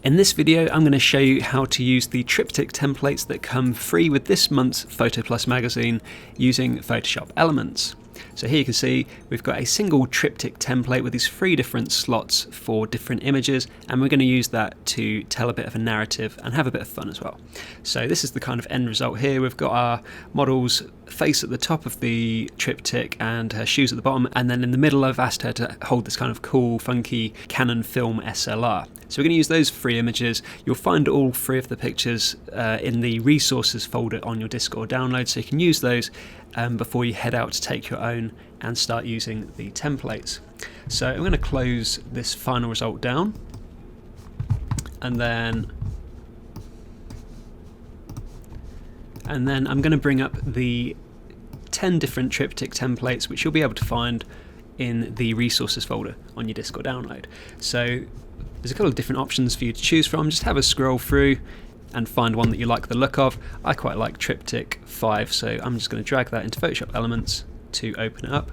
In this video, I'm going to show you how to use the triptych templates that come free with this month's Photo Plus magazine using Photoshop Elements. So here you can see we've got a single triptych template with these 3 different slots for different images, and we're going to use that to tell a bit of a narrative and have a bit of fun as well. So this is the kind of end result here. We've got our model's face at the top of the triptych and her shoes at the bottom, and then in the middle I've asked her to hold this kind of cool, funky Canon film SLR. So we're going to use those 3 images. You'll find all 3 of the pictures in the resources folder on your disk or download, so you can use those before you head out to take your own and start using the templates. So I'm going to close this final result down, and then I'm going to bring up the 10 different triptych templates which you'll be able to find in the resources folder on your disk or download. So there's a couple of different options for you to choose from. Just have a scroll through and find one that you like the look of. I quite like triptych 5, so I'm just going to drag that into Photoshop Elements to open it up.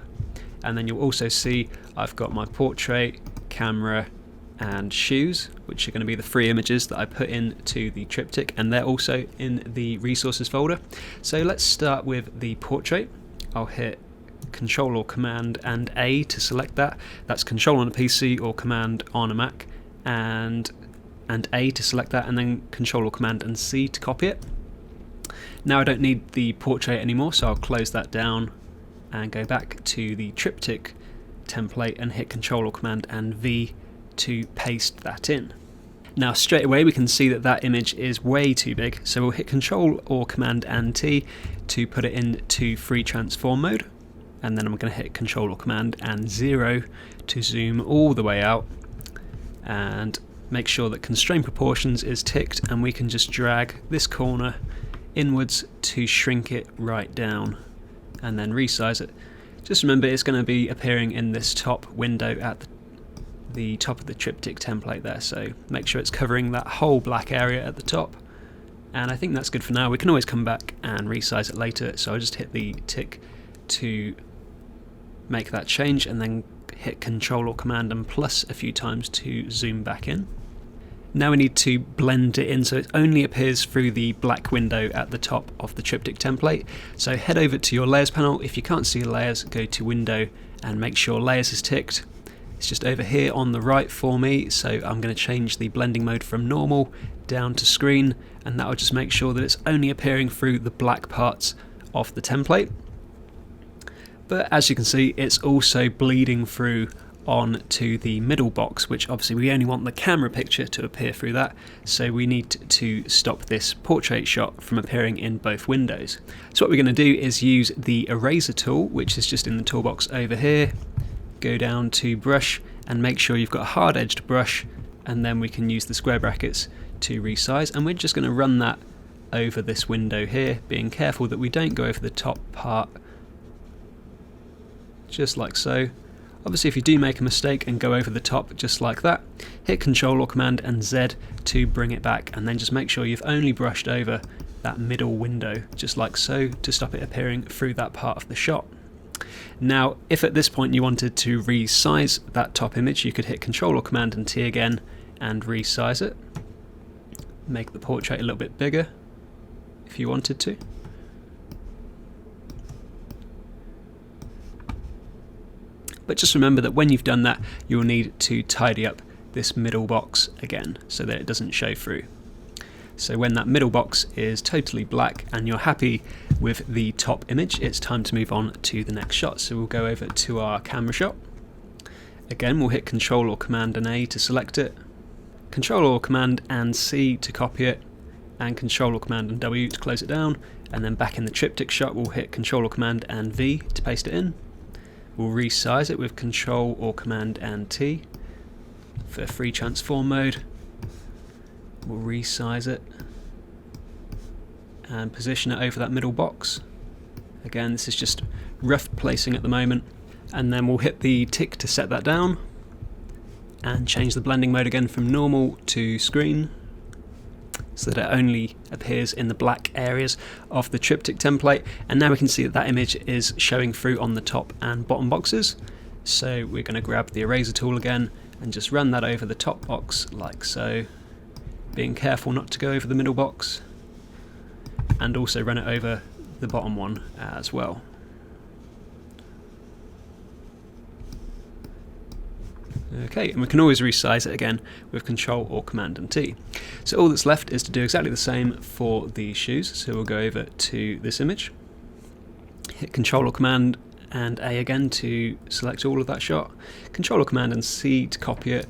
And then you'll also see I've got my portrait, camera and shoes, which are going to be the 3 images that I put into the triptych, and they're also in the resources folder. So let's start with the portrait. I'll hit Control or Command and A to select that. That's Control on a PC or Command on a Mac, and A to select that, and then Control or Command and C to copy it. Now I don't need the portrait anymore, so I'll close that down and go back to the triptych template and hit Control or Command and V to paste that in. Now straight away we can see that that image is way too big, so we'll hit Control or Command and T to put it into free transform mode, and then I'm going to hit Control or Command and 0 to zoom all the way out, and make sure that constrain proportions is ticked, and we can just drag this corner inwards to shrink it right down and then resize it. Just remember it's going to be appearing in this top window at the top of the triptych template there, so make sure it's covering that whole black area at the top, and I think that's good for now. We can always come back and resize it later, so I'll just hit the tick to make that change and then hit Control or Command and plus a few times to zoom back in. Now we need to blend it in so it only appears through the black window at the top of the triptych template. So head over to your layers panel. If you can't see layers, go to window and make sure layers is ticked. It's just over here on the right for me, so I'm going to change the blending mode from normal down to screen, and that will just make sure that it's only appearing through the black parts of the template. But as you can see, it's also bleeding through on to the middle box, which obviously we only want the camera picture to appear through that, so we need to stop this portrait shot from appearing in both windows. So what we're going to do is use the eraser tool, which is just in the toolbox over here. Go down to brush and make sure you've got a hard edged brush, and then we can use the square brackets to resize, and we're just going to run that over this window here, being careful that we don't go over the top part, just like so. Obviously if you do make a mistake and go over the top just like that, hit Control or Command and Z to bring it back, and then just make sure you've only brushed over that middle window just like so to stop it appearing through that part of the shot. Now if at this point you wanted to resize that top image, you could hit Control or Command and T again and resize it. Make the portrait a little bit bigger if you wanted to. But just remember that when you've done that, you'll need to tidy up this middle box again so that it doesn't show through. So when that middle box is totally black and you're happy with the top image, it's time to move on to the next shot. So we'll go over to our camera shot. Again, we'll hit Control or Command and A to select it, Control or Command and C to copy it, and Control or Command and W to close it down, and then back in the triptych shot we'll hit Control or Command and V to paste it in. We'll resize it with Control or Command and T for free transform mode. We'll resize it and position it over that middle box. Again, this is just rough placing at the moment, and then we'll hit the tick to set that down and change the blending mode again from normal to screen so that it only appears in the black areas of the triptych template. And now we can see that that image is showing through on the top and bottom boxes. So we're going to grab the eraser tool again and just run that over the top box like so. being careful not to go over the middle box, and also run it over the bottom one as well. Okay, and we can always resize it again with Control or Command and T. So all that's left is to do exactly the same for the shoes. So we'll go over to this image, hit Control or Command and A again to select all of that shot, Control or Command and C to copy it,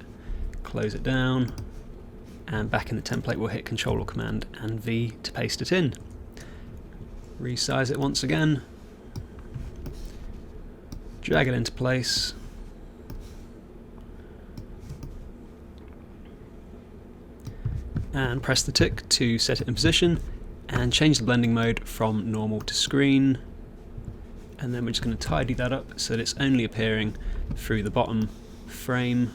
close it down, and back in the template we'll hit Control or Command and V to paste it in. Resize it once again, drag it into place, and press the tick to set it in position and change the blending mode from normal to screen, and then we're just going to tidy that up so that it's only appearing through the bottom frame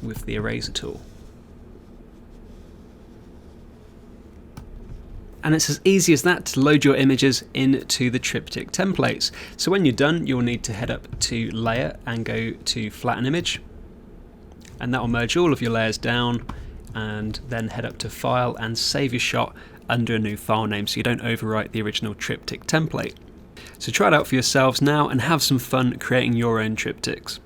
with the eraser tool. And it's as easy as that to load your images into the triptych templates. So when you're done, you'll need to head up to Layer and go to Flatten Image, and that will merge all of your layers down, and then head up to File and save your shot under a new file name so you don't overwrite the original triptych template. So try it out for yourselves now and have some fun creating your own triptychs.